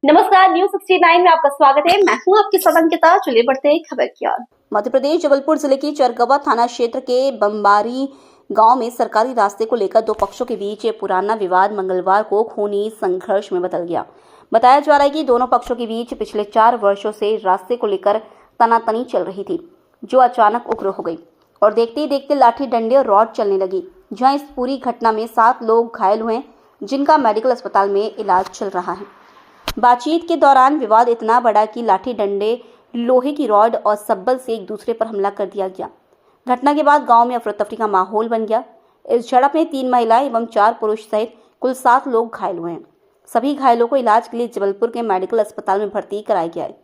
नमस्कार, न्यूज 69 में आपका स्वागत है। मैं हूं आपकी सदंकिता। चलिए बढ़ते हैं खबर की ओर। मध्य प्रदेश जबलपुर जिले की चरगवा थाना क्षेत्र के बम्बारी गांव में सरकारी रास्ते को लेकर दो पक्षों के बीच पुराना विवाद मंगलवार को खूनी संघर्ष में बदल गया। बताया जा रहा है कि दोनों पक्षों के बीच पिछले 4 वर्षों से रास्ते को लेकर तनातनी चल रही थी, जो अचानक उग्र हो गई और देखते ही देखते लाठी डंडे और रॉड चलने लगी। जहां इस पूरी घटना में 7 लोग घायल हुए, जिनका मेडिकल अस्पताल में इलाज चल रहा है। बातचीत के दौरान विवाद इतना बढ़ा कि लाठी डंडे, लोहे की रॉड और सब्बल से एक दूसरे पर हमला कर दिया गया। घटना के बाद गांव में अफरा-तफरी का माहौल बन गया। इस झड़प में 3 महिलाएं एवं 4 पुरुष सहित कुल 7 लोग घायल हुए हैं। सभी घायलों को इलाज के लिए जबलपुर के मेडिकल अस्पताल में भर्ती कराया गया है।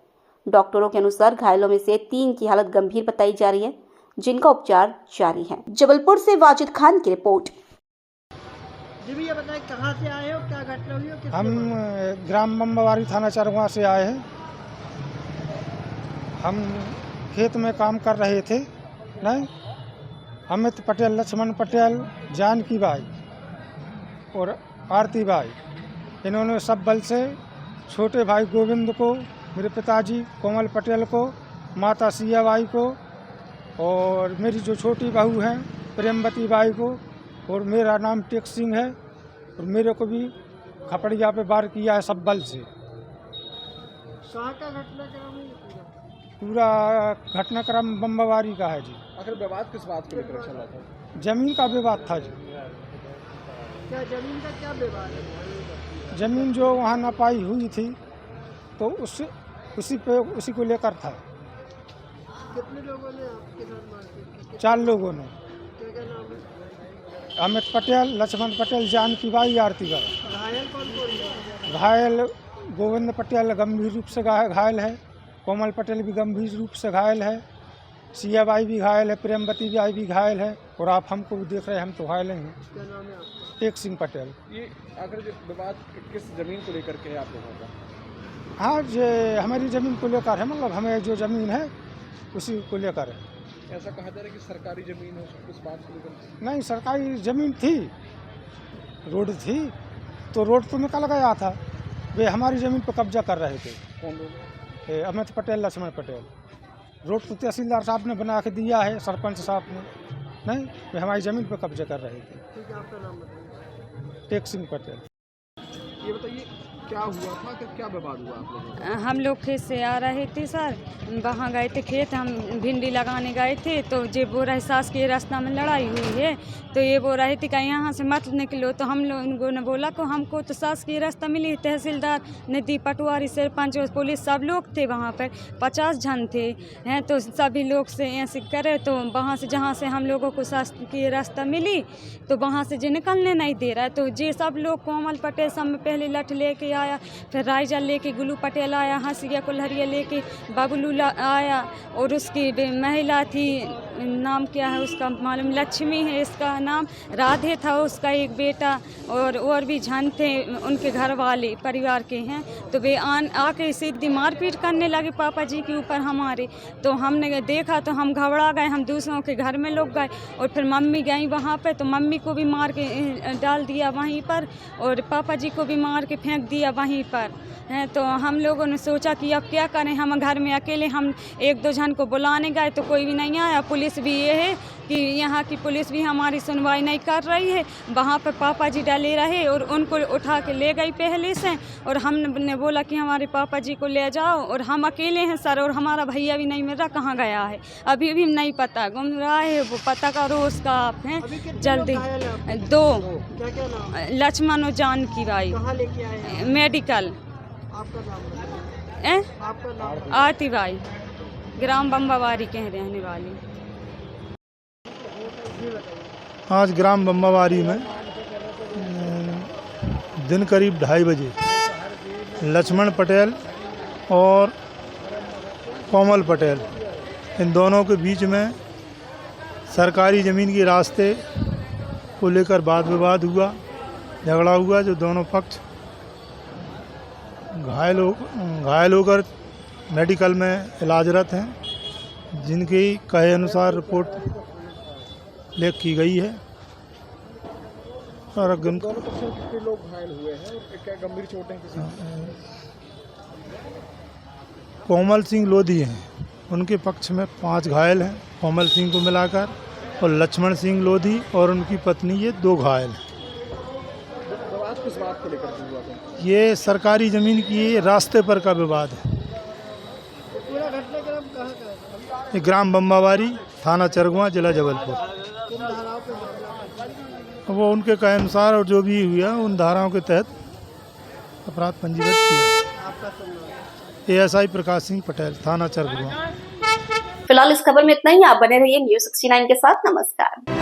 डॉक्टरों के अनुसार घायलों में से 3 की हालत गंभीर बताई जा रही है, जिनका उपचार जारी है। जबलपुर से वाजिद खान की रिपोर्ट। जी भैया बताएं, कहाँ से आए हो, क्या घटना हुई हो? हम ग्राम बम्बारी थाना चरगवा से आए हैं। हम खेत में काम कर रहे थे। नहीं, अमित पटेल, लक्ष्मण पटेल, जानकी बाई और आरती बाई, इन्होंने सब बल से छोटे भाई गोविंद को, मेरे पिताजी कोमल पटेल को, माता सिया बाई को और मेरी जो छोटी बहू हैं प्रेमवती बाई को, और मेरा नाम टेक सिंह है, और मेरे को भी खपड़िया पे वार किया है सब बल से। कहाँ का घटनाक्रम है? पूरा घटनाक्रम बम्बारी का है जी। आखिर विवाद किस बात को लेकर चला था? जमीन का विवाद था जी। क्या जमीन का क्या विवाद है? जमीन जो वहाँ नपाई हुई थी तो उसी को लेकर था। कितने लोगों ने आपके साथ मारपीट की? 4 लोगों ने। क्या नाम है? अमित पटेल, लक्ष्मण पटेल, जानकी बाई, आरती बाई। घायल कौन है? घायल गोविंद पटेल गंभीर रूप से घायल है, कोमल पटेल भी गंभीर रूप से घायल है, सिया बाई भी घायल है, प्रेमवती बाई भी घायल है, और आप हमको भी देख रहे हैं, हम तो घायल हैं। क्या नाम है आपका? टेक सिंह पटेल। ये आखिर जो विवाद किस जमीन को लेकर के है आप लोगों का? हाँ, ये हमारी ज़मीन को लेकर है, मतलब हमें जो ज़मीन है उसी को लेकर है। ऐसा कहा जा रहा है कि सरकारी जमीन है, उस बात को लेकर? नहीं, सरकारी ज़मीन थी, रोड थी, तो रोड तो निकल गया था। वे हमारी ज़मीन पर कब्जा कर रहे थे। कौन लोग? अमित पटेल, लक्ष्मण पटेल। रोड तो तहसीलदार साहब ने बना के दिया है, सरपंच साहब ने। नहीं, वे हमारी ज़मीन पर कब्जा कर रहे थे। ठीक है, आपका नाम बताइए। टेक सिंह पटेल। ये बताइए क्या हुआ था, क्या विवाद हुआ आप लोगों का? हम लोग खेत से आ रहे थे सर, वहाँ गए थे खेत, हम भिंडी लगाने गए थे, तो ये बोल रहे सास के रास्ता में लड़ाई हुई है, तो ये बोल रहे थे कि यहाँ से मत निकलो। तो हम लोगों ने बोला को हमको तो सास के रास्ता मिली, तहसीलदार नदी पटवारी सरपंच और पुलिस सब लोग थे वहाँ पर, 50 जन थे हैं। तो सभी लोग से ऐसे करे, तो वहाँ से जहाँ से हम लोगों को सास की रास्ता मिली, तो वहाँ से जो निकलने नहीं दे रहा है, तो ये सब लोग कोमल पटेल सब में पहले लठ लेके आया, फिर रायजा लेके गुल्लू पटेल आया, हंसिया कुल्हरिया लेके बबलू आया, और उसकी महिला थी, नाम क्या है उसका मालूम, लक्ष्मी है इसका नाम, राधे था उसका एक बेटा, और भी जन थे उनके घर वाले परिवार के हैं। तो वे आके सीधी मारपीट करने लगे पापा जी के ऊपर हमारे। तो हमने देखा तो हम घबरा गए, हम दूसरों के घर में लोग गए, और फिर मम्मी गई वहाँ पे, तो मम्मी को भी मार के डाल दिया वहीं पर, और पापा जी को भी मार के फेंक दिया वहीं पर हैं। तो हम लोगों ने सोचा कि अब क्या करें, हम घर में अकेले, हम 1-2 जन को बुलाने गए तो कोई भी नहीं आया। पुलिस भी ये है कि यहाँ की पुलिस भी हमारी सुनवाई नहीं कर रही है। वहाँ पर पापा जी डले रहे और उनको उठा के ले गई पहले से, और हमने बोला कि हमारे पापा जी को ले जाओ, और हम अकेले हैं सर, और हमारा भैया भी नहीं मिल रहा, कहाँ गया है अभी भी नहीं पता, गुम रहा है, वो पता करो उसका आप हैं जल्दी। 2 क्या नाम है? लक्ष्मण और जानकी बाई। कहाँ लेके आए हैं? मेडिकल। आपका नाम बताइए। आपका नाम? आरती बाई, ग्राम बम्बावारी के रहने वाली। आज ग्राम बम्बावारी में दिन करीब 2:30 बजे लक्ष्मण पटेल और कोमल पटेल, इन दोनों के बीच में सरकारी ज़मीन के रास्ते को लेकर वाद विवाद हुआ, झगड़ा हुआ, जो दोनों पक्ष घायल होकर मेडिकल में इलाजरत हैं, जिनके कहे अनुसार रिपोर्ट लेख की गई है। और दोनों पक्षों में कितने लोग घायल हुए हैं और क्या गंभीर चोटें किसी? कोमल सिंह लोधी हैं, उनके पक्ष में 5 घायल हैं कोमल सिंह को मिलाकर, और लक्ष्मण सिंह लोधी और उनकी पत्नी, ये 2 घायल हैं। विवाद किस बात को लेकर के हुआ था? ये सरकारी ज़मीन की रास्ते पर का विवाद है। पूरा घटनाक्रम कहाँ का है? ये ग्राम बम्बावारी, थाना चरगुआ, जिला जबलपुर। किन धाराओं पे मामला है? वो उनके कहे अनुसार और जो भी हुआ उन धाराओं के तहत अपराध पंजीबद्ध किया। आपका सुनना ASI प्रकाश सिंह पटेल, थाना चरगुआ। फिलहाल इस खबर में इतना ही। आप बने रहिए News 69 के साथ। नमस्कार।